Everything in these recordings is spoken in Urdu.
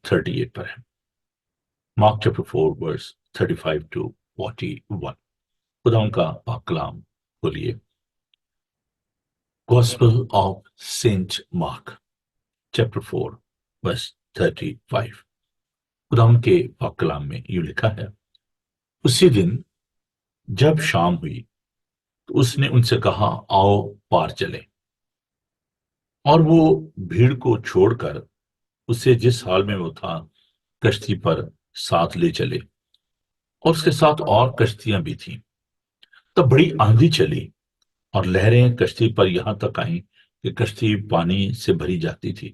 38 پر ہے. Mark chapter 4 verse 35 to 41. خدا ان کا پاک کلام کھولیے. Gospel of Saint Mark chapter 4 verse 35. خدا ان کے پاک کلام میں یوں لکھا ہے: اسی دن جب شام ہوئی تو اس نے ان سے کہا، آؤ پار چلیں. اور وہ بھیڑ کو چھوڑ کر اسے جس حال میں وہ تھا کشتی پر ساتھ لے چلے، اور اس کے ساتھ اور کشتیاں بھی تھیں. تب بڑی آندھی چلی اور لہریں کشتی پر یہاں تک آئیں کہ کشتی پانی سے بھری جاتی تھی،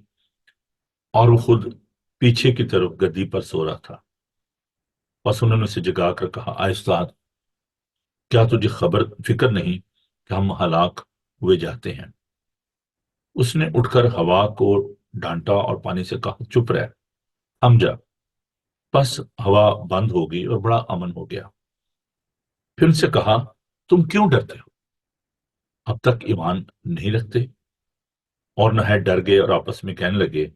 اور وہ خود پیچھے کی طرف گدی پر سو رہا تھا. بس انہوں نے اسے جگا کر کہا، آئے استاد، کیا تجھے فکر نہیں کہ ہم ہلاک ہوئے جاتے ہیں؟ اس نے اٹھ کر ہوا کو ڈانٹا اور پانی سے کہا، چپ رہ، تھم جا. بس ہوا بند ہو گئی اور بڑا امن ہو گیا. پھر ان سے کہا، تم کیوں ڈرتے ہو؟ اب تک ایمان نہیں رکھتے؟ اور نہ ہے ڈر گئے اور آپس میں کہنے لگے،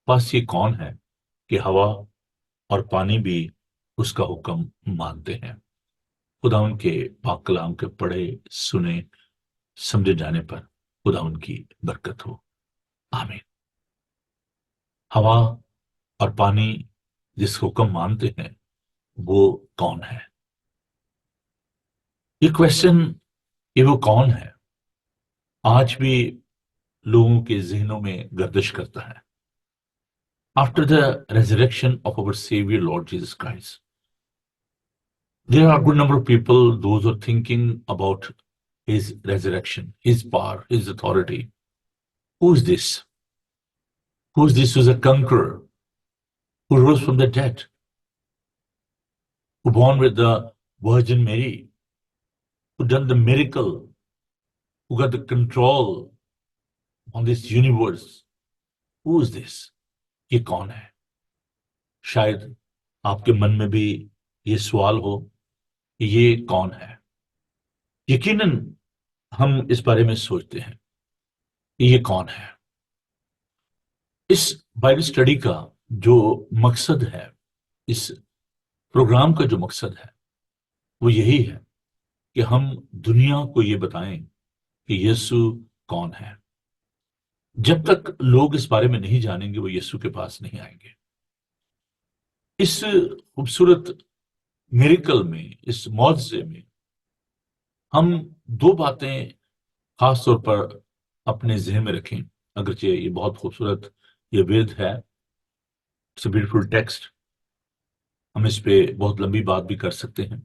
بس یہ کون ہے کہ ہوا اور پانی بھی اس کا حکم مانتے ہیں. خدا ان کے پاک کلام کے پڑھے سنے سمجھے جانے پر خدا ان کی برکت ہو. آمین. ہوا اور پانی جس حکم مانتے ہیں وہ کون ہے؟ یہ کویسچن کہ وہ کون ہے آج بھی لوگوں کے ذہنوں میں گردش کرتا ہے. After the resurrection of our Savior Lord Jesus Christ, there are a good number of people, those who are thinking about his resurrection, his power, his authority. Who is this? Who is this who is a conqueror, who rose from the dead, who born with the Virgin Mary, who done the miracle, who got the control on this universe? Who is this? یہ کون ہے؟ شاید آپ کے من میں بھی یہ سوال ہو کہ یہ کون ہے. یقیناً ہم اس بارے میں سوچتے ہیں کہ یہ کون ہے. اس بائبل اسٹڈی کا جو مقصد ہے، اس پروگرام کا جو مقصد ہے، وہ یہی ہے کہ ہم دنیا کو یہ بتائیں کہ یسوع کون ہے. جب تک لوگ اس بارے میں نہیں جانیں گے وہ یسوع کے پاس نہیں آئیں گے. اس خوبصورت میریکل میں، اس معجزے میں ہم دو باتیں خاص طور پر اپنے ذہن میں رکھیں. اگرچہ یہ بہت خوبصورت یہ ورد ہے، اٹس اے بیوٹیفل ٹیکسٹ، ہم اس پہ بہت لمبی بات بھی کر سکتے ہیں،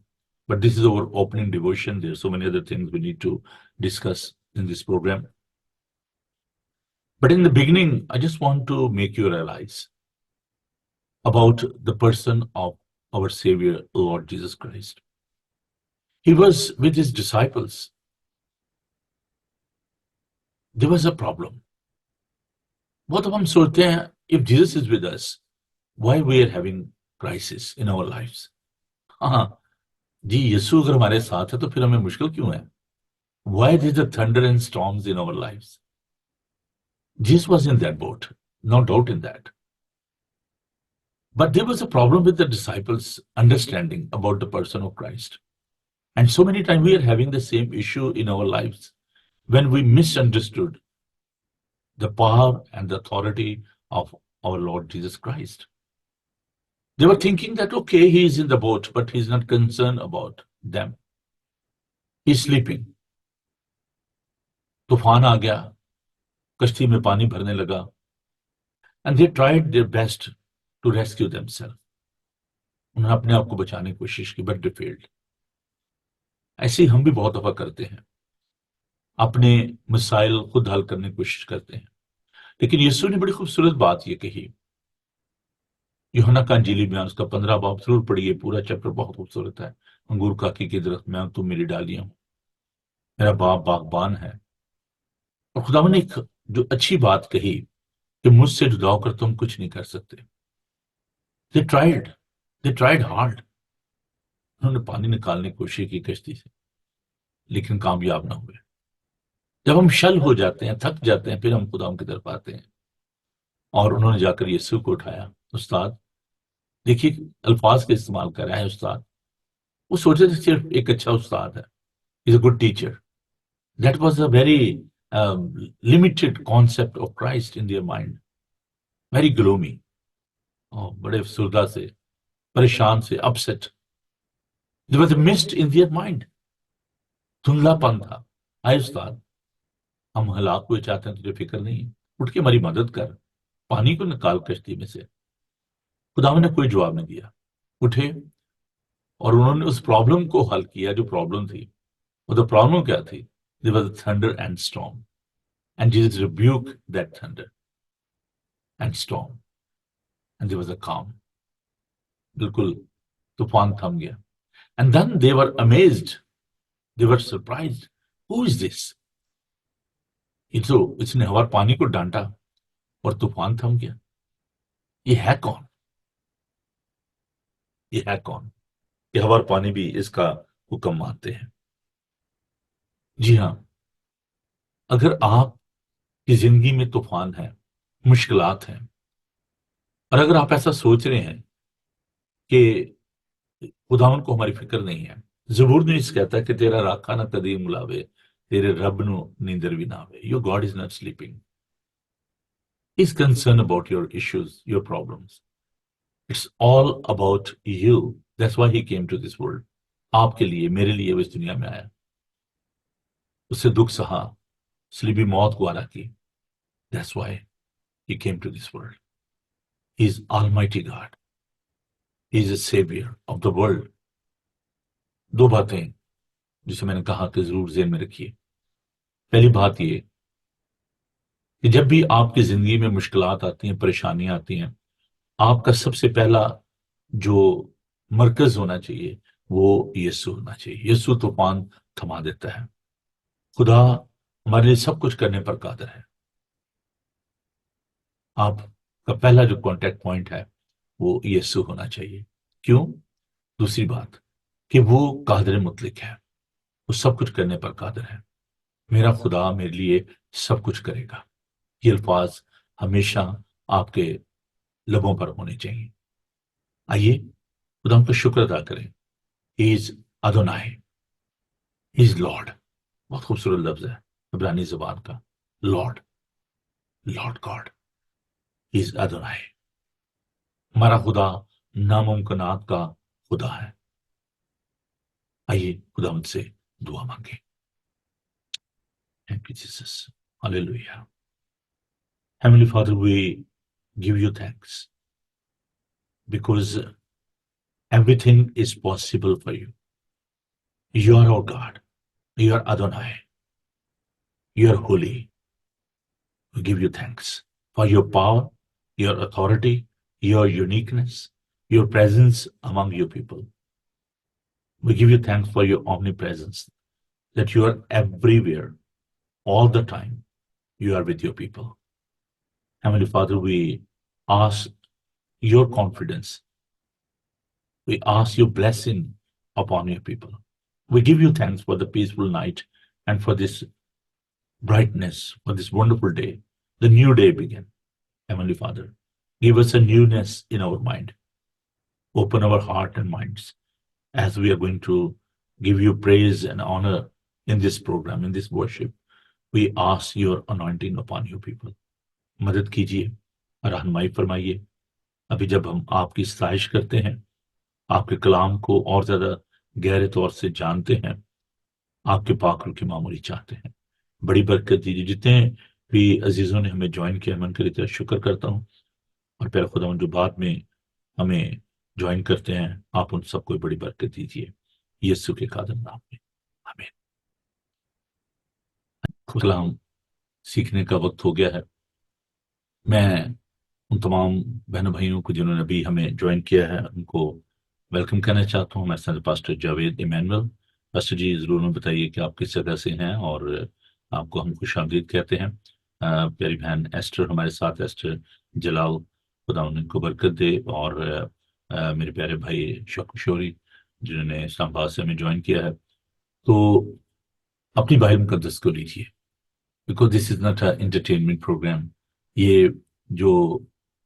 but this is over opening devotion. There so many other things we need to discuss in this program. But in the beginning, I just want to make you realize about the person of our Savior, Lord Jesus Christ. He was with his disciples. There was a problem. بہت اب ہم سوچتے ہیں if Jesus is with us, why we are having crisis in our lives? ہاں جی، یسوع اگر ہمارے ساتھ ہے تو پھر ہمیں مشکل کیوں ہے؟ Why there is a thunder and storms in our lives? Jesus was in that boat, no doubt in that. But there was a problem with the disciples' understanding about the person of Christ. And so many times we are having the same issue in our lives when we misunderstood the power and the authority of our Lord Jesus Christ. They were thinking that, okay, he is in the boat, but he's not concerned about them. He's sleeping. طوفان آ گیا، کشتی میں پانی بھرنے لگا. And they tried their best to rescue themselves. انہوں نے اپنے آپ کو بچانے کی کوشش کی, but they failed. ایسے ہی ہم بھی بہت دفعہ کرتے ہیں، اپنے مسائل خود حل کرنے کی کوشش کرتے ہیں. لیکن یسوع نے بڑی خوبصورت بات یہ کہی، یوحنا کا انجیلی بیان اس کا 15 باب ضرور پڑھیے، پورا چیپٹر بہت خوبصورت ہے. انگور کا حقیقی درخت میں ہوں، تم میری ڈالیاں ہوں، میرا باپ باغبان ہے. اور خدا نے ایک جو اچھی بات کہی کہ مجھ سے جدا ہو کر تم کچھ نہیں کر سکتے. They tried hard. انہوں نے پانی نکالنے کی کوشش کی کشتی سے، لیکن کامیاب نہ ہوئے. جب ہم شل ہو جاتے ہیں، تھک جاتے ہیں، پھر ہم خدا کی طرف آتے ہیں. اور انہوں نے جا کر یسوع کو اٹھایا. استاد دیکھیے الفاظ کے استعمال کر رہا ہے استاد. وہ سوچے تھے صرف ایک اچھا استاد ہے, is a good teacher. That was a very limited concept of Christ in their mind, very gloomy, بڑے افسردہ سے, پریشان سے, upset. There was a mist in their mind. دھندلا پن تھا. آئے استاد ہم ہلاک ہوئے چاہتے ہیں, تجھے فکر نہیں, اٹھ کے ہماری مدد کر, پانی کو نکال کشتی میں سے. خدا نے کوئی جواب نہیں دیا. اٹھے اور انہوں نے اس پرابلم کو حل کیا جو پرابلم تھی. اور the پرابلم کیا تھی؟ There was a thunder and storm. And Jesus rebuked that thunder and storm. And there was a calm. بالکل طوفان تھم گیا. And then they were amazed. They were surprised. Who is this? اس نے ہوا پانی کو ڈانٹا اور طوفان تھم گیا. یہ ہے کون؟ یہ ہے کون کہ ہوا اور پانی بھی اس کا حکم مانتے ہیں؟ جی ہاں, اگر آپ کی زندگی میں طوفان ہے, مشکلات ہیں, اور اگر آپ ایسا سوچ رہے ہیں کہ خداوند کو ہماری فکر نہیں ہے, زبور نے اس کہتا ہے کہ تیرا راکھا نہ قدیم ملاوے, تیرے رب نو نیندر بھی نہ آوے. Your God is not sleeping. He's concerned about your issues, your problems. It's all about you. That's why he came to this world. آپ کے لیے, میرے لیے وہ اس دنیا میں آیا. اس سے دکھ سہا, صلیبی موت گوارا کی. That's why he came to this world. He is Almighty God. He is a savior of the world. دو باتیں جسے میں نے کہا کہ ضرور ذہن میں رکھیے. پہلی بات یہ کہ جب بھی آپ کی زندگی میں مشکلات آتی ہیں, پریشانیاں آتی ہیں, آپ کا سب سے پہلا جو مرکز ہونا چاہیے وہ یسوع ہونا چاہیے. یسوع طوفان تھما دیتا ہے. خدا ہمارے لیے سب کچھ کرنے پر قادر ہے. آپ کا پہلا جو کانٹیکٹ پوائنٹ ہے وہ یسوع ہونا چاہیے. کیوں؟ دوسری بات کہ وہ قادر مطلق ہے, وہ سب کچھ کرنے پر قادر ہے. میرا خدا میرے لیے سب کچھ کرے گا. یہ الفاظ ہمیشہ آپ کے لبوں پر ہونے چاہیے. آئیے خدا ہم کا شکر ادا کریں. He is Adonai. He is Lord. بہت خوبصورت لفظ ہے عبرانی زبان کا, Lord, Lord God. He is Adonai. ہمارا خدا ناممکنات کا خدا ہے. آئیے خدا ہم سے دعا مانگیں. Thank you, Jesus. Hallelujah. Heavenly Father, we give you thanks because everything is possible for you. You are our God. You are Adonai. You are holy. We give you thanks for your power, your authority, your uniqueness, your presence among your people. We give you thanks for your omnipresence, that you are everywhere, all the time. You are with your people. Heavenly Father, we ask your confidence. We ask your blessing upon your people. We give you thanks for the peaceful night and for this brightness, for this wonderful day. The new day begin. Heavenly Father, give us a newness in our mind. Open our heart and minds as we are going to give you praise and honor in this program, in this worship. We ask your anointing upon your people. مدد کیجیے, رہنمائی فرمائیے. ابھی جب ہم آپ کی ستائش کرتے ہیں, آپ کے کلام کو اور زیادہ گہرے طور سے جانتے ہیں, آپ کے پاک روح کی معمولی چاہتے ہیں, بڑی برکت دیجیے. جتنے بھی عزیزوں نے ہمیں جوائن کیا, من کری طرح شکر کرتا ہوں. اور پھر خدا جو بعد میں ہمیں جوائن کرتے ہیں, آپ ان سب کو بڑی برکت دیجیے یسوع کے قادر نام میں, آمین. کلام سیکھنے کا وقت ہو گیا ہے. میں ان تمام بہنوں بھائیوں کو جنہوں نے ابھی ہمیں جوائن کیا ہے ان کو ویلکم کرنا چاہتا ہوں. میں ساتھ پاسٹر جاوید ایمینول. پاسٹر جی ضرور میں بتائیے کہ آپ کس جگہ سے ہیں اور آپ کو ہم خوش آمدید کہتے ہیں. پیاری بہن ایسٹر ہمارے ساتھ, ایسٹر جلال, خدا ان کو برکت دے. اور میرے پیارے بھائی شوری جنہوں نے اسلام آباد سے ہمیں جوائن کیا ہے. تو اپنی بائبل مقدس کو لیجیے, because this is not a entertainment program. یہ جو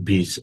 20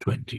20।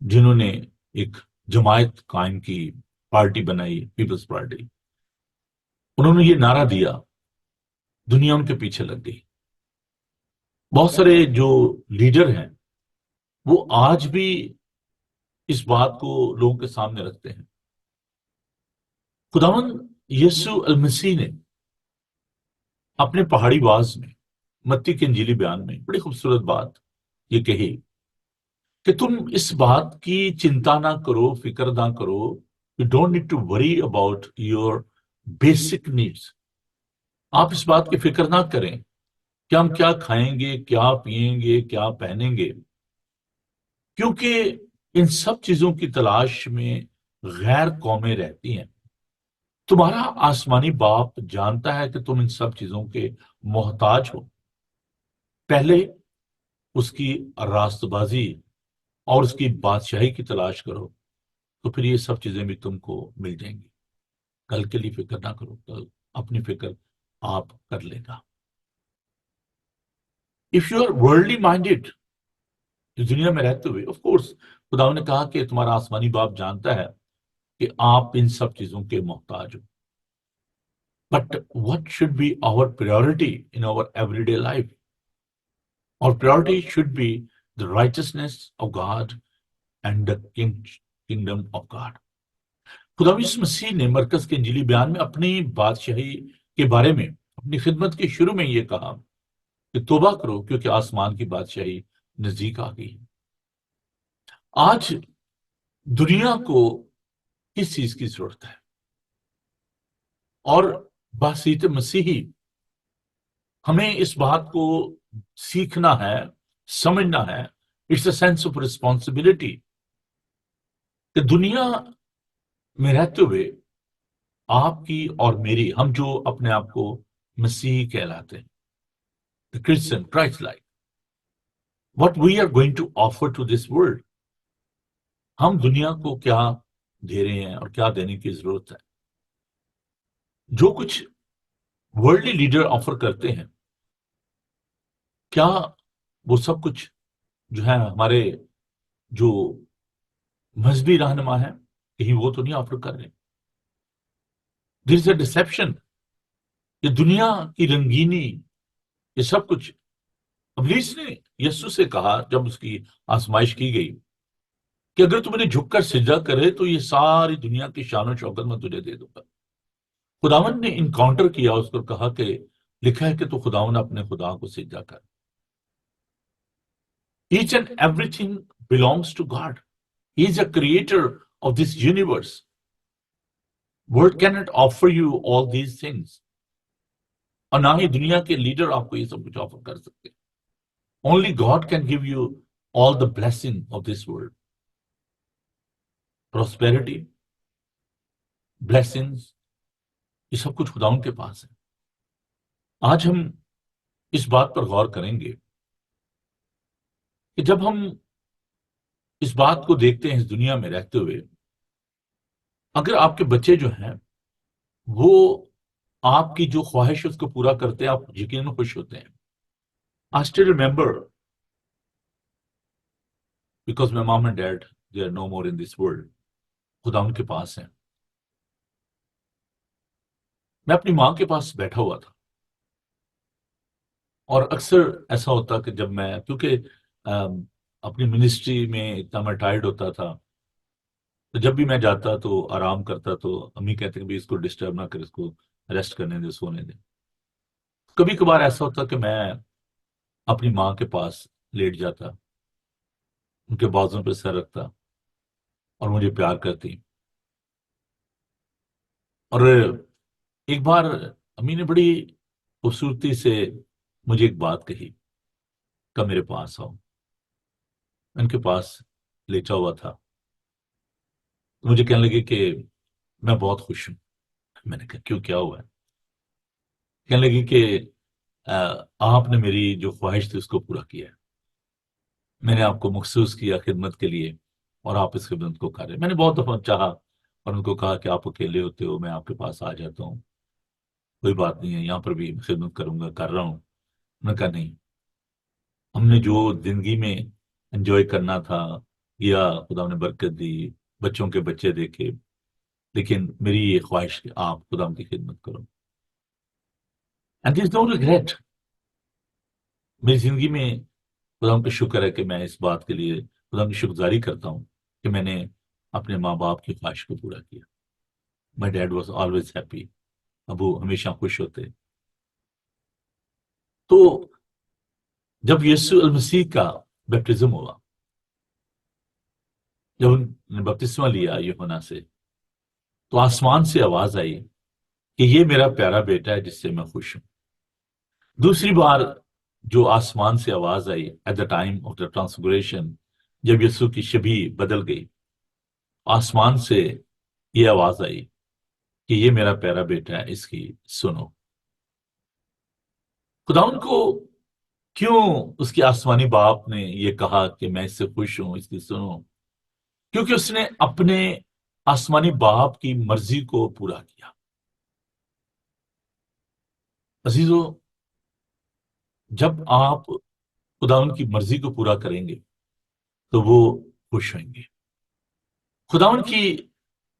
جنہوں نے ایک جماعت قائم کی، پارٹی بنائی، پیپلز پارٹی، انہوں نے یہ نعرہ دیا، دنیا ان کے پیچھے لگ گئی۔ بہت سارے جو لیڈر ہیں وہ آج بھی اس بات کو لوگوں کے سامنے رکھتے ہیں۔ خداوند یسوع المسیح نے اپنے پہاڑی واز میں، متی کے انجیلی بیان میں بڑی خوبصورت بات یہ کہی کہ تم اس بات کی چنتا نہ کرو، فکر نہ کرو، you don't need to worry about your basic needs. آپ اس بات کی فکر نہ کریں کہ ہم کیا کھائیں گے، کیا پیئیں گے، کیا پہنیں گے، کیونکہ ان سب چیزوں کی تلاش میں غیر قومیں رہتی ہیں۔ تمہارا آسمانی باپ جانتا ہے کہ تم ان سب چیزوں کے محتاج ہو۔ پہلے اس کی راست بازی اور اس کی بادشاہی کی تلاش کرو، تو پھر یہ سب چیزیں بھی تم کو مل جائیں گی۔ کل کے لیے فکر نہ کرو، کل اپنی فکر آپ کر لے گا۔ If you are worldly minded, اس دنیا میں رہتے ہوئے، آف کورس خدا نے کہا کہ تمہارا آسمانی باپ جانتا ہے کہ آپ ان سب چیزوں کے محتاج ہو۔ But what should be our priority in our everyday life? Our priority should be the righteousness of God and the kingdom of God. خدا یسوع مسیح نے مرکز کے انجیلی بیان میں اپنی بادشاہی کے بارے میں اپنی خدمت کے شروع میں یہ کہا کہ توبہ کرو کیونکہ آسمان کی بادشاہی نزدیک آ گئی۔ آج دنیا کو کس چیز کی ضرورت ہے؟ اور بحثیت مسیحی ہمیں اس بات کو سیکھنا ہے، سمجھنا ہے، it's a sense of responsibility, کہ دنیا میں رہتے ہوئے آپ کی اور میری، ہم جو اپنے آپ کو مسیحی کہلاتے ہیں، Christian, Christ like, what we are going to offer to this world، ہم دنیا کو کیا دے رہے ہیں اور کیا دینے کی ضرورت ہے۔ جو کچھ ورلڈلی لیڈر آفر کرتے ہیں، کیا وہ سب کچھ جو ہے ہمارے جو مذہبی رہنما ہے کہیں وہ تو نہیں آفر کر رہے؟ دیر از اے ڈسپشن۔ یہ دنیا کی رنگینی، یہ سب کچھ ابلیس نے یسوع سے کہا جب اس کی آزمائش کی گئی کہ اگر تو مجھے جھک کر سجدہ کرے تو یہ ساری دنیا کی شان و شوکت میں تجھے دے دوں گا۔ خداوند نے انکاؤنٹر کیا، اس کو کہا کہ لکھا ہے کہ تو خداوند اپنے خدا کو سجدہ کر۔ Each and everything belongs to God. He is a creator of this universe. World cannot offer you all these things. اور نہ ہی دنیا کے لیڈر آپ کو یہ سب کچھ آفر کر سکتے۔ Only God can give you all the blessing of this world. Prosperity, blessings، یہ سب کچھ خداوند کے پاس ہے۔ آج ہم اس بات پر غور کریں گے کہ جب ہم اس بات کو دیکھتے ہیں اس دنیا میں رہتے ہوئے، اگر آپ کے بچے جو ہیں وہ آپ کی جو خواہش اس کو پورا کرتے ہیں، آپ یقیناً خوش ہوتے ہیں۔ I still remember, because my mom and dad, they are no more in this world. خدا ان کے پاس ہیں۔ میں اپنی ماں کے پاس بیٹھا ہوا تھا، اور اکثر ایسا ہوتا کہ جب میں، کیونکہ اپنی منسٹری میں اتنا میں ٹائرڈ ہوتا تھا، تو جب بھی میں جاتا تو آرام کرتا تو امی کہتے کہ اس کو ڈسٹرب نہ کر، اس کو ریسٹ کرنے دے، سونے دے۔ کبھی کبھار ایسا ہوتا کہ میں اپنی ماں کے پاس لیٹ جاتا، ان کے بازوں پہ سر رکھتا اور مجھے پیار کرتی۔ اور ایک بار امی نے بڑی خوبصورتی سے مجھے ایک بات کہی کہ میرے پاس آؤ۔ ان کے پاس لیٹا ہوا تھا، مجھے کہنے لگے کہ میں بہت خوش ہوں۔ میں نے کہا کیوں، کیا ہوا ہے؟ کہنے لگی کہ آپ نے میری جو خواہش تھی اس کو پورا کیا ہے، میں نے آپ کو مخصوص کیا خدمت کے لیے اور آپ اس خدمت کو کر رہے ہیں۔ میں نے بہت دفعہ چاہا اور ان کو کہا کہ آپ اکیلے ہوتے ہو، میں آپ کے پاس آ جاتا ہوں، کوئی بات نہیں ہے، یہاں پر بھی خدمت کروں گا، کر رہا ہوں۔ میں نے کہا نہیں، ہم نے جو زندگی میں انجوائے کرنا تھا، یا خدا نے برکت دی، بچوں کے بچے دیکھے، لیکن میری یہ خواہش کہ آپ خدا کی خدمت کرو. And there is no regret. میری زندگی میں خدا کا شکر ہے کہ میں اس بات کے لیے خدا کی شکرگزاری کرتا ہوں کہ میں نے اپنے ماں باپ کی خواہش کو پورا کیا. My dad was always happy. ابو ہمیشہ خوش ہوتے. تو جب یسوع المسیح کا بیپٹزم ہوا، جب انہوں نے بپتسمہ لیا یوحنا سے، تو آسمان سے آواز آئی کہ یہ میرا پیارا بیٹا ہے جس سے میں خوش ہوں. دوسری بار جو آسمان سے آواز آئی at the time of the transfiguration, جب یسوع کی شبیہ بدل گئی، آسمان سے یہ آواز آئی کہ یہ میرا پیارا بیٹا ہے، اس کی سنو. خداوند کو کیوں اس کے آسمانی باپ نے یہ کہا کہ میں اس سے خوش ہوں، اس کی سنو؟ کیونکہ اس نے اپنے آسمانی باپ کی مرضی کو پورا کیا. عزیزو، جب آپ خداوند کی مرضی کو پورا کریں گے تو وہ خوش ہوئیں گے. خداوند کی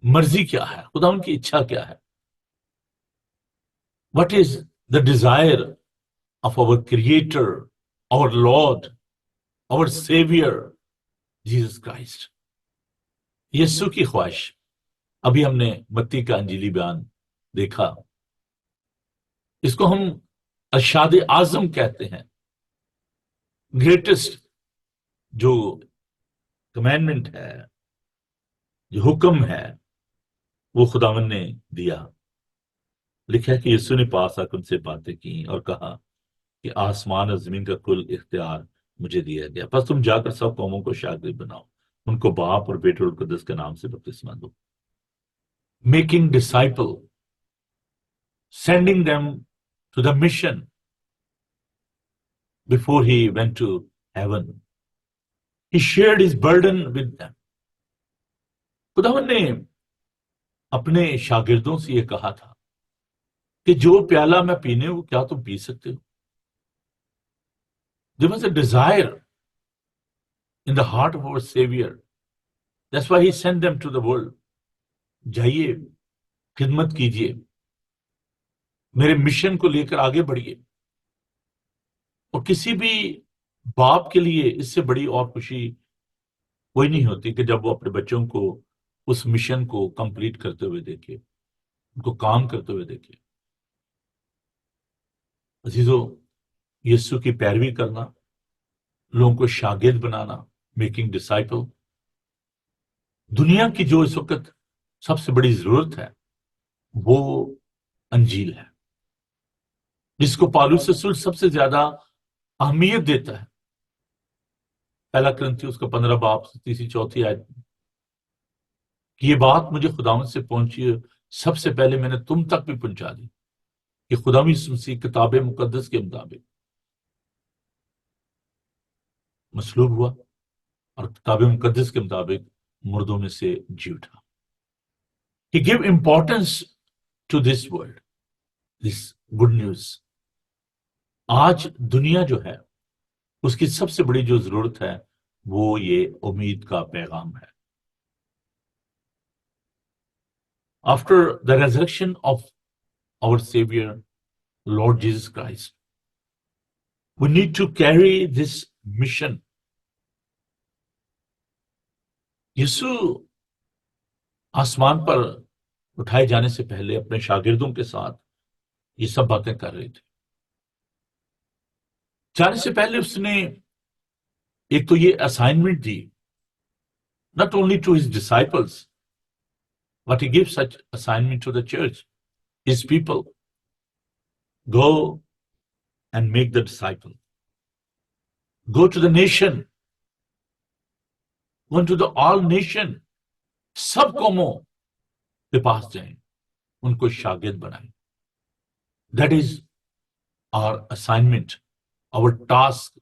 مرضی کیا ہے؟ خداوند کی اچھا کیا ہے؟ What is the desire of our Creator, our Lord, our Savior, Jesus Christ? یسوع کی خواہش. ابھی ہم نے متی کا انجیلی بیان دیکھا. اس کو ہم ارشاد اعظم کہتے ہیں. گریٹسٹ جو کمینڈمنٹ ہے، جو حکم ہے، وہ خداوند نے دیا. لکھا ہے کہ یسوع نے پاس آ کر ان سے باتیں کی اور کہا کہ آسمان اور زمین کا کل اختیار مجھے دیا گیا، پس تم جا کر سب قوموں کو شاگرد بناؤ، ان کو باپ اور بیٹے اور قدس کے نام سے بپتسمہ دو. Making disciple, sending them to the mission before he went to heaven. He shared his burden with them. خداوند نے اپنے شاگردوں سے یہ کہا تھا کہ جو پیالہ میں پینے ہوں کیا تم پی سکتے ہو؟ There was a desire in the heart of our Savior. That's why he sent them to the world. جائیے، خدمت کیجیے، میرے مشن کو لے کر آگے بڑھیے. اور کسی بھی باپ کے لیے اس سے بڑی اور خوشی کوئی نہیں ہوتی کہ جب وہ اپنے بچوں کو اس مشن کو کمپلیٹ کرتے ہوئے دیکھے، ان کو کام کرتے ہوئے دیکھے. عزیزو، یسوع کی پیروی کرنا، لوگوں کو شاگرد بنانا، میکنگ ڈسائپل، دنیا کی جو اس وقت سب سے بڑی ضرورت ہے وہ انجیل ہے، جس کو پالوس رسول سب سے زیادہ اہمیت دیتا ہے. پہلا کرنتھیوس کا 15 باب 3-4 آیت کہ یہ بات مجھے خداوند سے پہنچی، سب سے پہلے میں نے تم تک بھی پہنچا دی کہ خداوند یسوع مسیح کتاب مقدس کے مطابق مصلوب ہوا اور کتاب مقدس کے مطابق مردوں میں سے جی اٹھا. He gave importance to this world, this good news. آج دنیا جو ہے اس کی سب سے بڑی جو ضرورت ہے وہ یہ امید کا پیغام ہے. After the resurrection of our Savior, Lord Jesus Christ, we need to carry this mission. یسوع آسمان پر اٹھائے جانے سے پہلے اپنے شاگردوں کے ساتھ یہ سب باتیں کر رہے تھے. جانے سے پہلے اس نے ایک تو یہ assignment the, not only to his disciples, but he gave such assignment to the church, his people. Go and make the disciple. Go to the nation. Go to the all nation. سب قوموں کے پاس جائیں، ان کو شاگرد بنائیں. That is our assignment, our task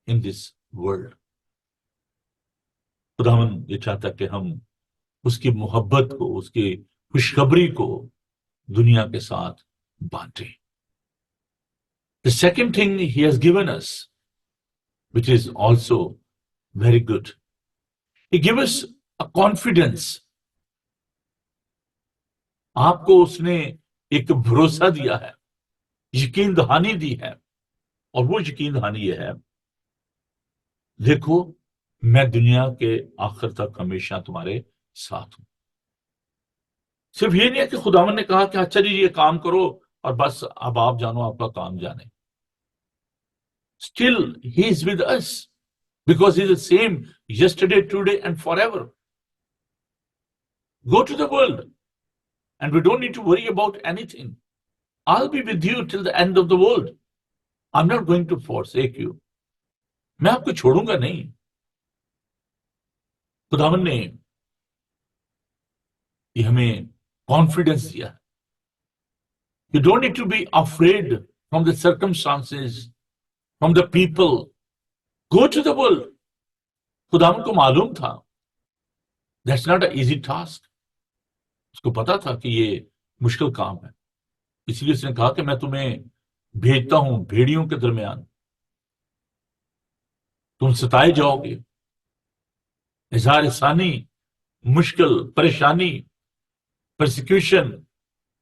in this world. خداوند یہ چاہتا کہ ہم اس کی محبت کو، اس کی خوشخبری کو دنیا کے ساتھ بانٹیں. The second thing he has given us, which is also very good, He gives us a confidence. آپ کو اس نے ایک بھروسہ دیا ہے، یقین دہانی دی ہے، اور وہ یقین دہانی یہ ہے، دیکھو میں دنیا کے آخر تک ہمیشہ تمہارے ساتھ ہوں۔ صرف یہ نہیں ہے کہ خداوند نے کہا کہ اچھا جی یہ کام کرو اور بس اب آپ جانو، آپ کا کام جانے۔ Still he is with us because he is the same yesterday, today and forever. Go to the world and we don't need to worry about anything. I'll be with you till the end of the world. I'm not going to forsake you. میں آپ کو چھوڑوں گا نہیں۔ خداوند نے یہ ہمیں کانفیڈنس دیا۔ You don't need to be afraid from the circumstances, from the people. Go to the world. خداوند کو معلوم تھا that's not an easy task. اس کو پتا تھا کہ یہ مشکل کام ہے، اس لیے اس نے کہا کہ میں تمہیں بھیجتا ہوں بھیڑیوں کے درمیان، تم ستائے جاؤ گے، اظہار ثانی، مشکل، پریشانی، persecution.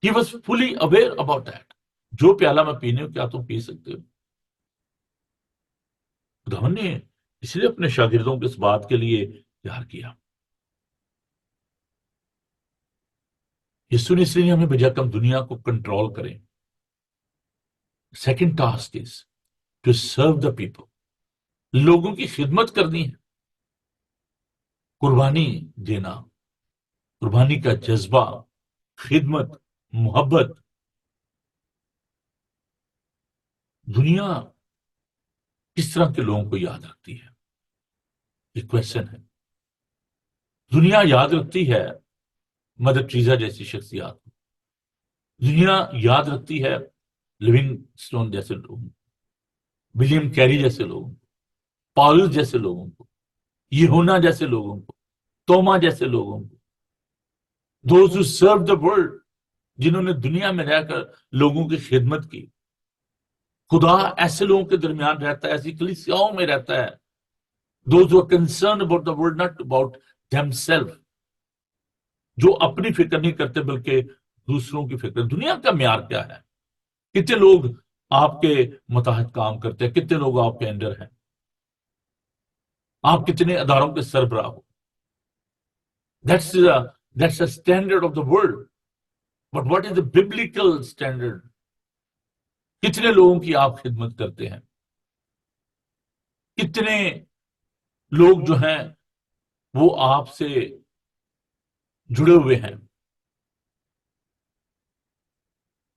He was fully aware about that. جو پیالہ میں پینے ہو کیا تم پی سکتے ہو؟ خداوند نے اس لیے اپنے شاگردوں کو اس بات کے لیے تیار کیا۔ یسوع نے اس لیے ہمیں بھیجا کہ ہم دنیا کو کنٹرول کریں۔ Second task is to serve the people, لوگوں کی خدمت کرنی ہے، قربانی دینا، قربانی کا جذبہ، خدمت، محبت۔ دنیا کس طرح کے لوگوں کو یاد رکھتی ہے؟ یہ کویشچن ہے۔ دنیا یاد رکھتی ہے مدر ٹریزا جیسی شخصیات کو، دنیا یاد رکھتی ہے لیونگ سٹون جیسے لوگوں کو، ولیم کیری جیسے لوگوں کو، پالس جیسے لوگوں کو، یہونا جیسے لوگوں کو، توما جیسے لوگوں کو، those who serve the world، جنہوں نے دنیا میں رہ کر لوگوں کی خدمت کی۔ خدا ایسے لوگوں کے درمیان رہتا ہے، ایسی کلیسیاؤں میں رہتا ہے، those who are concerned about the world, not about themselves، جو اپنی فکر نہیں کرتے بلکہ دوسروں کی فکر۔ دنیا کا معیار کیا ہے؟ کتنے لوگ آپ کے متحد کام کرتے ہیں، کتنے لوگ آپ کے انڈر ہیں، آپ کتنے اداروں کے سربراہ ہو؟ That's the standard of the world. But what is the biblical standard? کتنے لوگوں کی آپ خدمت کرتے ہیں؟ کتنے لوگ جو ہیں وہ آپ سے جڑے ہوئے ہیں؟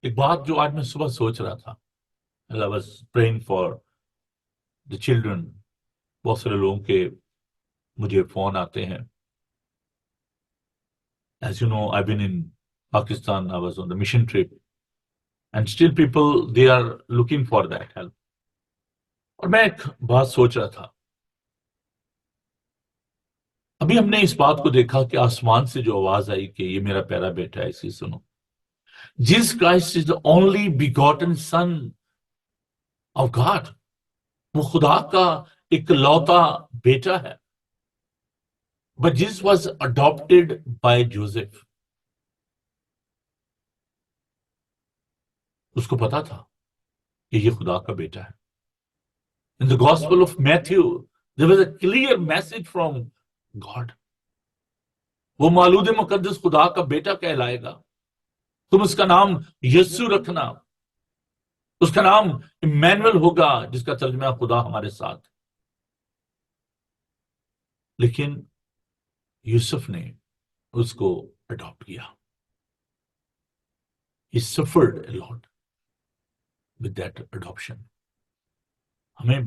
ایک بات جو آج میں صبح سوچ رہا تھا، I was praying for the children، بہت سارے لوگوں کے مجھے فون آتے ہیں۔ As you know, I've been in Pakistan, I was on the mission trip, and still people, they are looking for that help. اور میں ایک بات سوچ رہا تھا، ابھی ہم نے اس بات کو دیکھا کہ آسمان سے جو آواز آئی کہ یہ میرا پیارا بیٹا ہے، اسے سنو۔ Jesus Christ is the only begotten Son of God۔ وہ خدا کا ایک لوتا بیٹا ہے۔ But Jesus was adopted by Joseph۔ اس کو پتا تھا کہ یہ خدا کا بیٹا ہے۔ In the Gospel of Matthew, there was a clear message from God۔ وہ مولود مقدس خدا کا بیٹا کہلائے گا، تم اس کا نام یسوع رکھنا، اس کا نام ایمینویل ہوگا، جس کا ترجمہ خدا ہمارے ساتھ۔ لیکن یوسف نے اس کو اڈاپٹ کیا۔ He suffered a lot with that adoption۔ ہمیں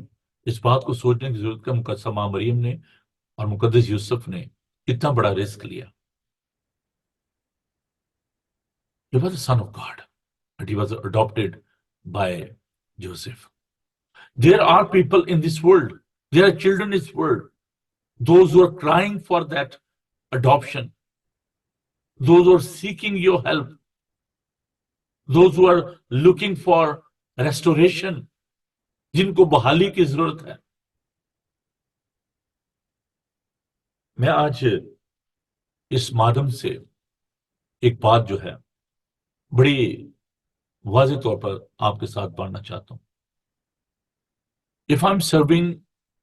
اس بات کو سوچنے کی ضرورت ہے، مقدسہ ماں مریم نے اور مقدس یوسف نے کتنا بڑا رسک لیا۔ He was the son of God, but he was adopted by Joseph۔ There are people in this world, there are children in this world, those who are crying for that adoption, those who are seeking your help, those who are looking for restoration، جن کو بحالی کی ضرورت ہے۔ میں آج اس مادھم سے ایک بات جو ہے بڑی واضح طور پر آپ کے ساتھ بانٹنا چاہتا ہوں. If I'm serving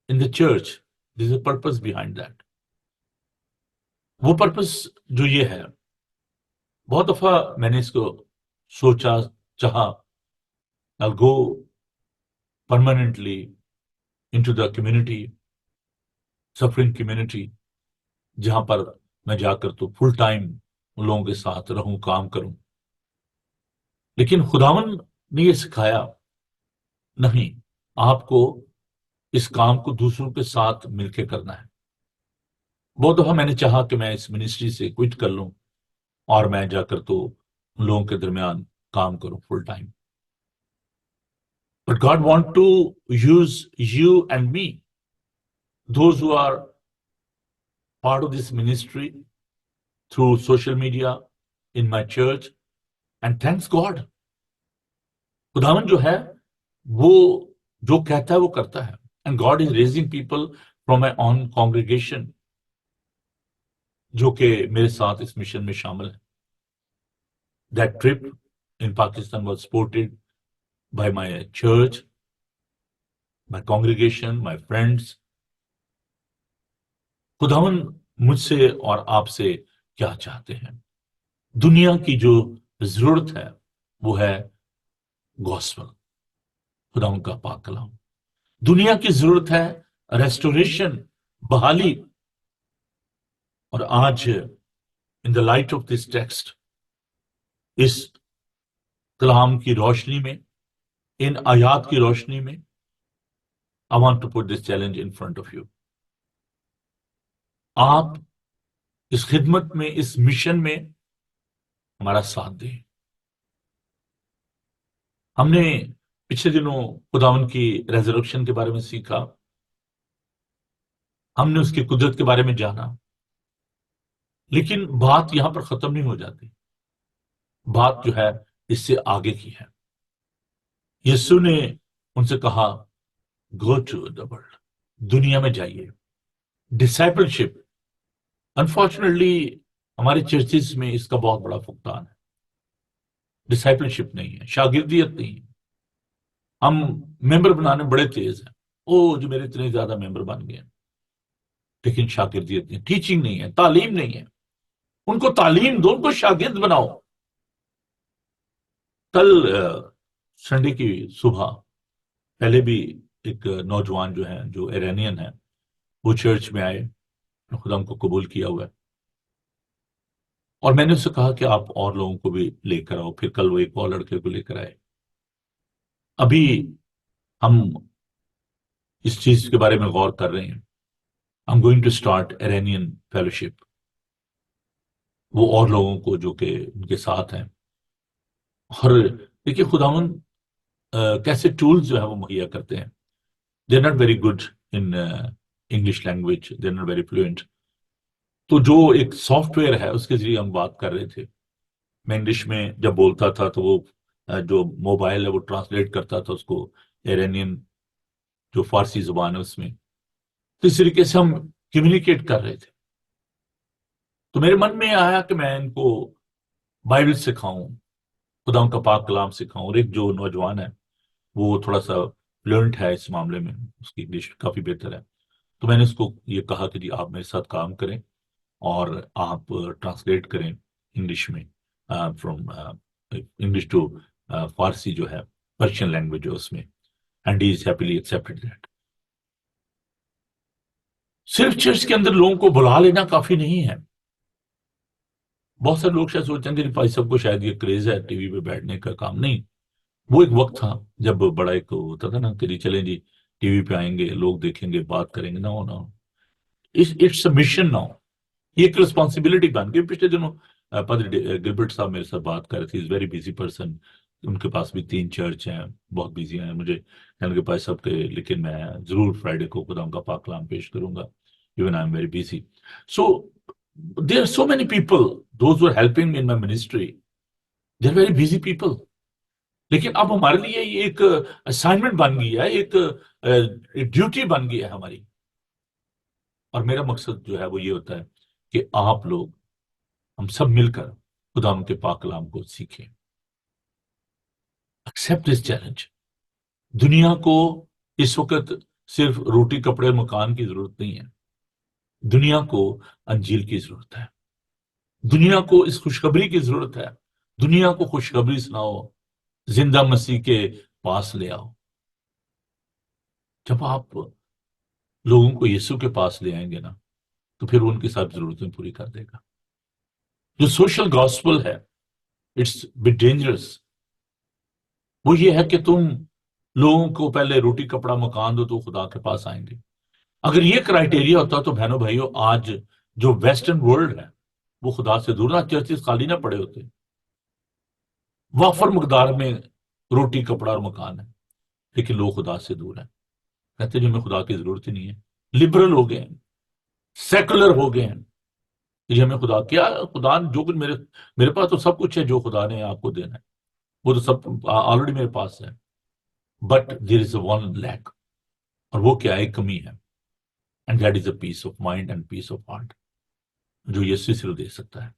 in the church, there's a purpose behind that. وہ پرپس جو یہ ہے، بہت دفعہ میں نے اس کو سوچا، چاہا I'll go permanently into the community, suffering community، جہاں پر میں جا کر تو فل ٹائم ان لوگوں کے ساتھ رہوں، کام کروں. لیکن خداوند نے یہ سکھایا نہیں، آپ کو اس کام کو دوسروں کے ساتھ مل کے کرنا ہے. بہت دفعہ میں نے چاہا کہ میں اس منسٹری سے کوئٹ کر لوں اور میں جا کر تو ان لوگوں کے درمیان کام کروں full time. But God want to use you and me, those who are part of this ministry, through social media, in my church, and thanks God. خداوند جو ہے وہ جو کہتا ہے وہ کرتا ہے. And God is raising people from my own congregation جو کہ میرے ساتھ اس مشن میں شامل ہے. That trip in Pakistan was supported by my church, my congregation, my friends. خداوند مجھ سے اور آپ سے کیا چاہتے ہیں؟ دنیا کی جو ضرورت ہے وہ ہے گوسپل، خداوند کا پاک کلام. دنیا کی ضرورت ہے ریسٹوریشن، بحالی. اور آج in the light of this text، اس کلام کی روشنی میں، ان آیات کی روشنی میں، I want to put this challenge in front of you. آپ اس خدمت میں، اس مشن میں ہمارا ساتھ دیں. ہم نے پچھلے دنوں خداوند کی ریزرکشن کے بارے میں سیکھا، ہم نے اس کی قدرت کے بارے میں جانا، لیکن بات یہاں پر ختم نہیں ہو جاتی. بات جو ہے اس سے آگے کی ہے. یسوع نے ان سے کہا گو ٹو دا ورلڈ، دنیا میں جائیے. ڈسائپلشپ، انفارچونیٹلی ہمارے چرچز میں اس کا بہت بڑا فقدان ہے. ڈسائپلشپ نہیں ہے، شاگردیت نہیں ہے. ہم ممبر بنانے بڑے تیز ہیں، او جو میرے اتنے زیادہ ممبر بن گئے ہیں، لیکن شاگردیت نہیں، ٹیچنگ نہیں ہے، تعلیم نہیں ہے. ان کو تعلیم دو، ان کو شاگرد بناؤ. کل سنڈے کی صبح پہلے بھی ایک نوجوان جو ہیں، جو ایرانین ہیں، وہ چرچ میں آئے، خدا ان کو قبول کیا ہوا ہے. اور میں نے اس سے کہا کہ آپ اور لوگوں کو بھی لے کر آؤ. پھر کل وہ ایک اور لڑکے کو لے کر آئے. ابھی ہم اس چیز کے بارے میں غور کر رہے ہیں. I'm going to start Iranian fellowship. وہ اور لوگوں کو جو کہ ان کے ساتھ ہیں. اور دیکھیے خداوند کیسے ٹولز جو ہے وہ مہیا کرتے ہیں. They're not very good in English language. They're not very fluent. تو جو ایک سافٹ ویئر ہے اس کے ذریعے ہم بات کر رہے تھے. میں انگلش میں جب بولتا تھا تو وہ جو موبائل ہے وہ ٹرانسلیٹ کرتا تھا اس کو ایرانین جو فارسی زبان ہے اس میں. تو اس طریقے سے ہم کمیونیکیٹ کر رہے تھے. تو میرے من میں آیا کہ میں ان کو بائبل سکھاؤں، خدا کا پاک کلام سکھاؤں. اور ایک جو نوجوان ہے وہ تھوڑا سا فلوئنٹ ہے اس معاملے میں، اس کی انگلش کافی بہتر ہے. تو میں نے اس کو یہ کہا کہ جی آپ میرے ساتھ کام کریں اور آپ ٹرانسلیٹ کریں انگلش میں، فرام انگلش ٹو فارسی جو ہے، پرشین لینگویج جو اس میں. And he is happily accepted that. صرف چرچ کے اندر لوگوں کو بلا لینا کافی نہیں ہے. بہت سارے لوگ شاید سوچتے ہیں کہ بھائی سب کو شاید یہ کریز ہے ٹی وی پہ بیٹھنے کا. کام نہیں. وہ ایک وقت تھا جب بڑا ایک ہوتا تھا نا کہ جی چلیں جی ٹی وی پہ آئیں گے، لوگ دیکھیں گے، بات کریں گے. نو، اٹس اے مشن ناؤ. یہ ایک ریسپانسبلٹی بن گئی. پچھلے دنوں پادری گلبرٹ صاحب میرے ساتھ بات کر رہے تھے. Is very busy person. ان کے پاس بھی 3 چرچ ہیں، بہت بزی ہیں. مجھے کہنے کے پاس سب کے، لیکن میں ضرور فرائیڈے کو خدا کا پاک کلام پیش کروں گا. Even I am very busy. So there are so many people those who are helping in my ministry. They are very busy people. لیکن اب ہمارے لیے یہ ایک اسائنمنٹ بن گئی ہے، ایک ڈیوٹی بن گئی ہے ہماری. اور میرا مقصد جو ہے وہ یہ ہوتا ہے کہ آپ لوگ، ہم سب مل کر خدا کے پاک کلام کو سیکھیں. Accept this challenge. دنیا کو اس وقت صرف روٹی کپڑے مکان کی ضرورت نہیں ہے، دنیا کو انجیل کی ضرورت ہے، دنیا کو اس خوشخبری کی ضرورت ہے. دنیا کو خوشخبری سناؤ، زندہ مسیح کے پاس لے آؤ. جب آپ لوگوں کو یسوع کے پاس لے آئیں گے نا، تو پھر ان کی سب ضرورتیں پوری کر دے گا. جو سوشل گاسپل ہے، اٹس بٹ ڈینجرس. وہ یہ ہے کہ تم لوگوں کو پہلے روٹی کپڑا مکان دو تو خدا کے پاس آئیں گے. اگر یہ کرائٹیریا ہوتا تو بہنوں بھائیوں، آج جو ویسٹرن ورلڈ ہے وہ خدا سے دور نہ، چرچز خالی نہ پڑے ہوتے. وافر مقدار میں روٹی کپڑا اور مکان ہے، لیکن لوگ خدا سے دور ہیں. کہتے ہیں ہمیں خدا کی ضرورت ہی نہیں ہے. لبرل ہو گئے ہیں، سیکولر ہو گئے ہیں. یہ ہمیں خدا کیا، خدا جو کچھ میرے پاس تو سب کچھ ہے جو خدا نے آپ کو دینا ہے، وہ تو سب آلریڈی میرے پاس ہے. But there is a one lack, اور وہ کیا ہے؟ کمی ہے. And that is a peace of mind and peace of heart جو یسوع صرف دے سکتا ہے.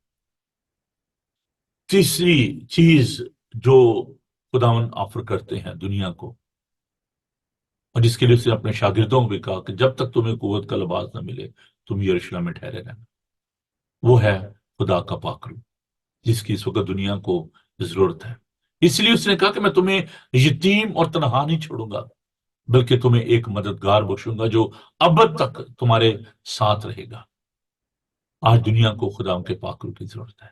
تیسری چیز جو خداوند آفر کرتے ہیں دنیا کو، اور جس کے لیے اس نے اپنے شاگردوں کو بھی کہا کہ جب تک تمہیں قوت کا لباس نہ ملے تم یروشلم میں ٹھہرے رہنا، وہ ہے خدا کا پاک روح، جس کی اس وقت دنیا کو ضرورت ہے. اس لیے اس نے کہا کہ میں تمہیں یتیم اور تنہا نہیں چھوڑوں گا، بلکہ تمہیں ایک مددگار بخشوں گا جو ابد تک تمہارے ساتھ رہے گا. آج دنیا کو خدا کے پاک روح کی ضرورت ہے.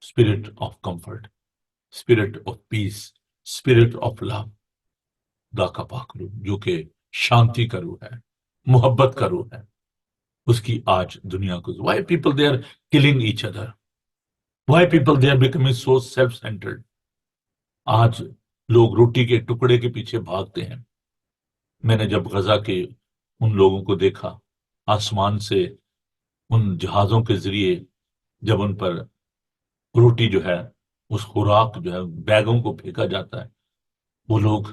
Spirit of comfort, spirit of peace, spirit of love. خدا کا پاک روح جو کہ شانتی کا روح ہے، محبت کا روح ہے، اس کی آج دنیا کو. Why people they are killing each other, why people they are becoming so self centred. آج لوگ روٹی کے ٹکڑے کے پیچھے بھاگتے ہیں. میں نے جب غزہ کے ان لوگوں کو دیکھا، آسمان سے ان جہازوں کے ذریعے جب ان پر روٹی جو ہے، اس خوراک جو ہے بیگوں کو پھینکا جاتا ہے، وہ لوگ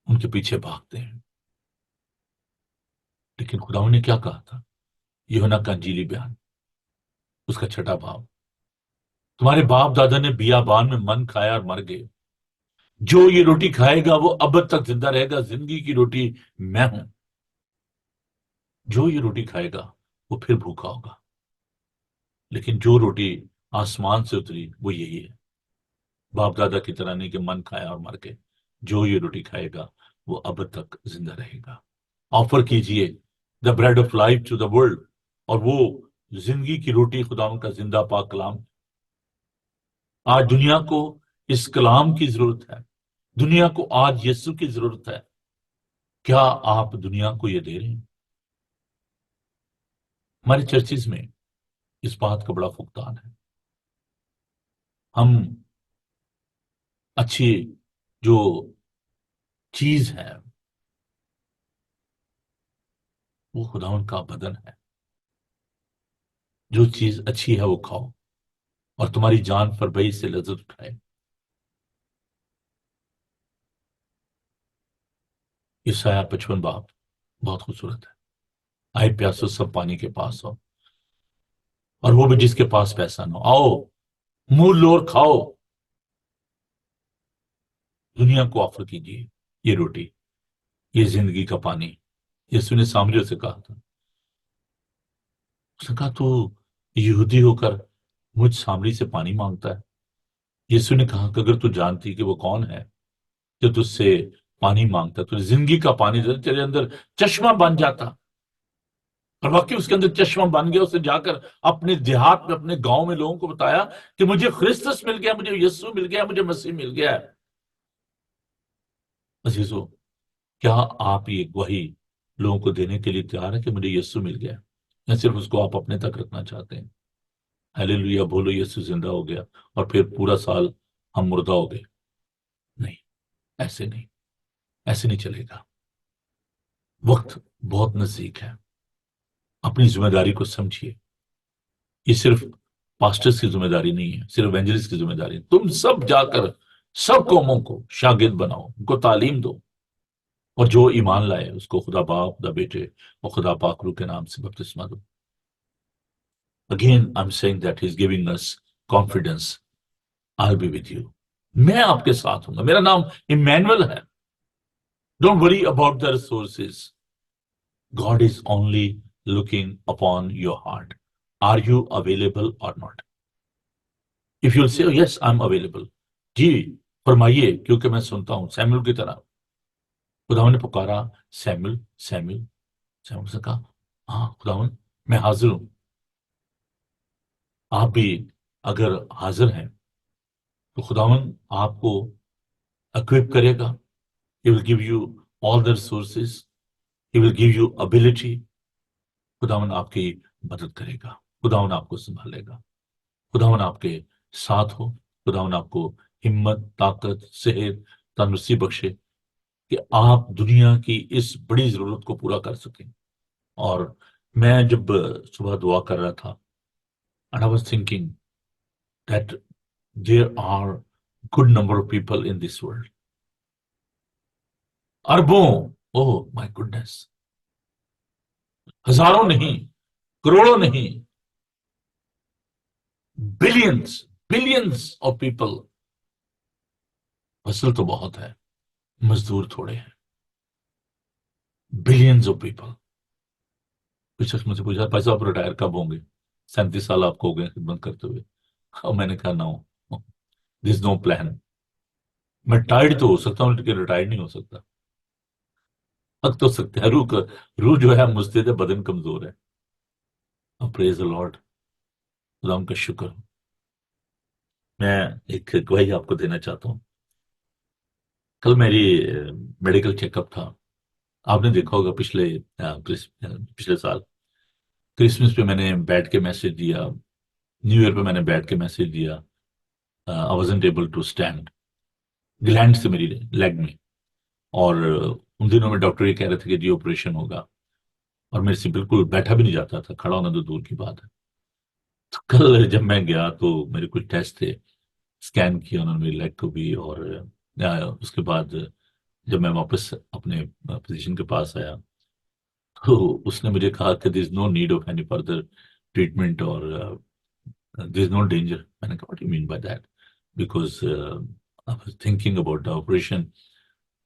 ان کے پیچھے بھاگتے ہیں. لیکن خدا نے کیا کہا تھا؟ یوحنا کا انجیلی بیان، اس کا 6واں باب، تمہارے باپ دادا نے بیابان میں من کھایا اور مر گئے، جو یہ روٹی کھائے گا وہ ابد تک زندہ رہے گا. زندگی کی روٹی میں ہوں. جو یہ روٹی کھائے گا وہ پھر بھوکا ہوگا، لیکن جو روٹی آسمان سے اتری وہ یہی ہے. باپ دادا کی طرح نہیں کہ من کھایا اور مر گئے. جو یہ روٹی کھائے گا وہ ابد تک زندہ رہے گا. آفر کیجئے the bread of life to the world, اور وہ زندگی کی روٹی خدا کا زندہ پاک کلام. آج دنیا کو اس کلام کی ضرورت ہے، دنیا کو آج یسوع کی ضرورت ہے. کیا آپ دنیا کو یہ دے رہے ہیں؟ ہمارے چرچز میں اس بات کا بڑا فقدان ہے. ہم اچھی جو چیز ہے وہ خداوند کا بدن ہے. جو چیز اچھی ہے وہ کھاؤ اور تمہاری جان فربئی سے لذت اٹھائے. یسایہ 55 باب بہت خوبصورت ہے. آئے پیاسو سب پانی کے پاس ہو، اور وہ بھی جس کے پاس پیسہ نہ ہو، آؤ منہ لو اور کھاؤ. دنیا کو آفر کیجیے یہ روٹی، یہ زندگی کا پانی. یسوع نے سامریوں سے کہا تھا، اس نے کہا تو یہودی ہو کر مجھ سامری سے پانی مانگتا ہے. یسوع نے کہا کہ اگر تو جانتی کہ وہ کون ہے جو تجھ سے پانی مانگتا ہے، تو زندگی کا پانی تیرے اندر چشمہ بن جاتا. اور واقعی اس کے اندر چشمہ بن گیا. اسے جا کر اپنے دیہات میں، اپنے گاؤں میں لوگوں کو بتایا کہ مجھے خرسطس مل گیا، مجھے یسوع مل گیا، مجھے مسیح مل گیا ہے. عزیزو، کیا آپ یہ گواہی لوگوں کو دینے کے لیے تیار ہے کہ مجھے یسوع مل گیا، یا صرف اس کو آپ اپنے تک رکھنا چاہتے ہیں؟ ہیلیلویا بولو، یسوع زندہ ہو گیا اور پھر پورا سال ہم مردہ ہو گئے. نہیں، ایسے نہیں، ایسے نہیں چلے گا. وقت بہت نزدیک ہے. اپنی ذمہ داری کو سمجھیے. یہ صرف پاسٹرز کی ذمہ داری نہیں ہے، صرف ایونجلسٹ کی ذمہ داری ہے. تم سب جا کر سب قوموں کو شاگرد بناؤ، ان کو تعلیم دو، اور جو ایمان لائے اس کو خدا باپ، خدا بیٹے اور خدا پاک روح کے نام سے بپتسمہ دو. Again, I'm saying that he's giving us confidence. I'll be with you. میں آپ کے ساتھ ہوں گا. میرا نام ایمینول ہے. Don't worry about the resources. God is only looking upon your heart. Are you available or not? If you'll say, oh, yes, I'm available. جی فرمائیے کیونکہ میں سنتا ہوں. سیمول کی طرح خداوند نے پکارا، سیمول سیمول. سیمول سے کہا ہاں خداوند میں حاضر ہوں. آپ بھی اگر حاضر ہیں تو خداوند آپ کو اکوپ کرے گا. He will give you all the resources. He will give you ability. خداوند آپ کی مدد کرے گا. خداوند آپ کو سنبھالے گا. خداوند آپ کے ساتھ ہو. خداوند آپ کو ہمت، طاقت، صحت، تندرستی بخشے کہ آپ دنیا کی اس بڑی ضرورت کو پورا کر سکیں. اور میں جب صبح دعا کر رہا تھا and I was thinking that there are good number of people in this world. اربوں، oh my goodness، ہزاروں نہیں، کروڑوں نہیں، بلینز آف پیپل. فصل تو بہت ہے، مزدور تھوڑے ہیں. Billions of people. کچھ شخص مجھ سے پوچھا بھائی صاحب آپ ریٹائر کب ہوں گے؟ 37 سال آپ کو ہو گئے خدمت کرتے ہوئے. اور میں نے کہا نو، دس نو پلان. میں ٹائرڈ تو ہو سکتا ہوں لیکن ریٹائر نہیں ہو سکتا. حق تو سکتے ہیں. روح جو ہے مستعد ہے، بدن کمزور ہے. پریز دی لارڈ. خدا ان کا شکر. میں ایک گواہی آپ کو دینا چاہتا ہوں. کل میری میڈیکل چیک اپ تھا. آپ نے دیکھا ہوگا پچھلے سال کرسمس پہ میں نے بیٹھ کے میسج دیا، نیو ایئر پہ میں نے بیٹھ کے میسج دیا. I wasn't able to stand. Gland سے میری لیگ میں. اور ان دنوں میں ڈاکٹر یہ کہہ رہے تھے کہ جی آپریشن ہوگا، اور میرے سے بالکل بیٹھا بھی نہیں جاتا تھا، کھڑا ہونا تو دور کی بات ہے. تو کل جب میں گیا تو میرے کچھ ٹیسٹ تھے، اسکین کیا انہوں نے میری لیگ کو بھی. اور اس کے بعد جب میں واپس اپنے فزیشین کے پاس آیا تو اس نے مجھے کہا کہ there is no need of any further treatment اور دیر از نو ڈینجر. میں نے کہا what you mean by that, because I was thinking about the operation.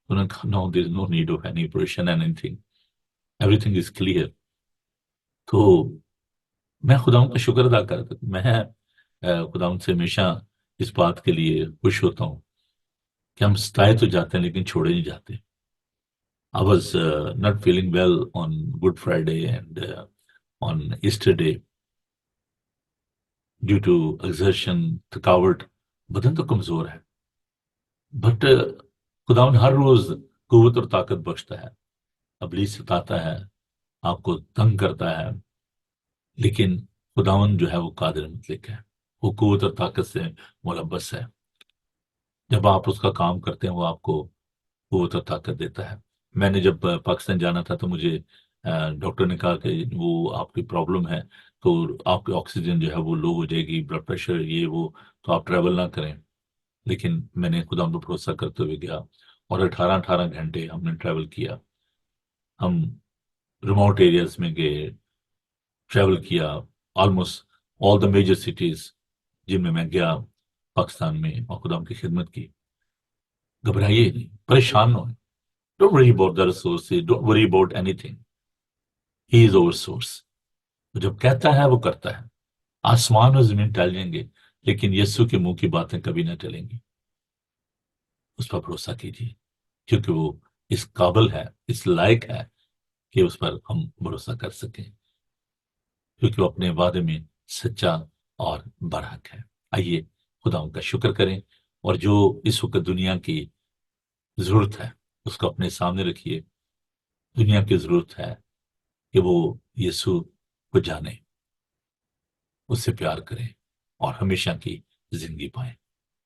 انہوں نے کہا no, there is no need of any operation and anything. Everything is clear. تو میں خداوند کا شکر ادا کرتا ہوں. میں خداوند سے ہمیشہ اس بات کے لیے خوش ہوتا ہوں کہ ہم ستائے تو جاتے ہیں لیکن چھوڑے نہیں جاتے. I was not feeling well on Good Friday and on Easter Day due to exertion, تھکاوٹ. بدن تو کمزور ہے بٹ خداوند ہر روز قوت اور طاقت بخشتا ہے. ابلیس ستاتا ہے، آپ کو تنگ کرتا ہے، لیکن خداوند جو ہے وہ قادر مطلق ہے. وہ قوت اور طاقت سے ملبس ہے. جب آپ اس کا کام کرتے ہیں وہ آپ کو قوت اور طاقت دیتا ہے. میں نے جب پاکستان جانا تھا تو مجھے ڈاکٹر نے کہا کہ وہ آپ کی پرابلم ہے تو آپ کی آکسیجن جو ہے وہ لو ہو جائے گی، بلڈ پریشر یہ وہ، تو آپ ٹریول نہ کریں. لیکن میں نے خدا پر بھروسہ کرتے ہوئے گیا اور 18 گھنٹے ہم نے ٹریول کیا. ہم ریموٹ ایریاز میں گئے، ٹریول کیا، almost all the major cities جن میں گیا پاکستان میں، اور خدا کی خدمت کی. گھبرائیے نہیں، پریشان نہ ہوئے. Don't worry about the resources, don't worry about anything. He is our source. جب کہتا ہے وہ کرتا ہے. آسمان اور زمین ٹل جائیں گے لیکن یسوع کے منہ کی باتیں کبھی نہ ٹلیں گی. اس پر بھروسہ کیجیے کیونکہ وہ اس قابل ہے، اس لائق ہے کہ اس پر ہم بھروسہ کر سکیں، کیونکہ وہ اپنے وعدے میں سچا اور برحق ہے. آئیے خدا ان کا شکر کریں، اور جو اس وقت دنیا کی ضرورت ہے اس کو اپنے سامنے رکھیے. دنیا کی ضرورت ہے کہ وہ یسوع کو جانے، اس سے پیار کریں اور ہمیشہ کی زندگی پائیں.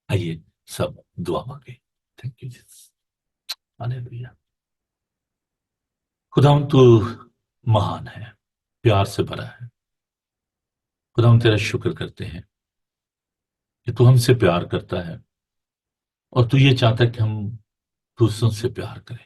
آئیے سب دعا مانگے. Thank you Jesus. ہاللیلویا. خداوند تو مہان ہے، پیار سے بھرا ہے. خداوند تیرا شکر کرتے ہیں کہ تو ہم سے پیار کرتا ہے اور تو یہ چاہتا ہے کہ ہم دوسروں سے پیار کریں.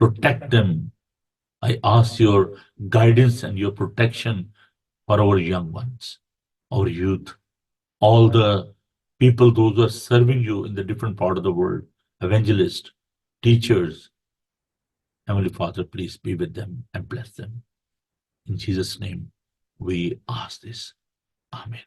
protect them. I ask your guidance and your protection for our young ones, our youth, all the people, those who are serving you in the different part of the world, evangelists, teachers. Heavenly Father, please be with them and bless them. In Jesus' name, we ask this. Amen.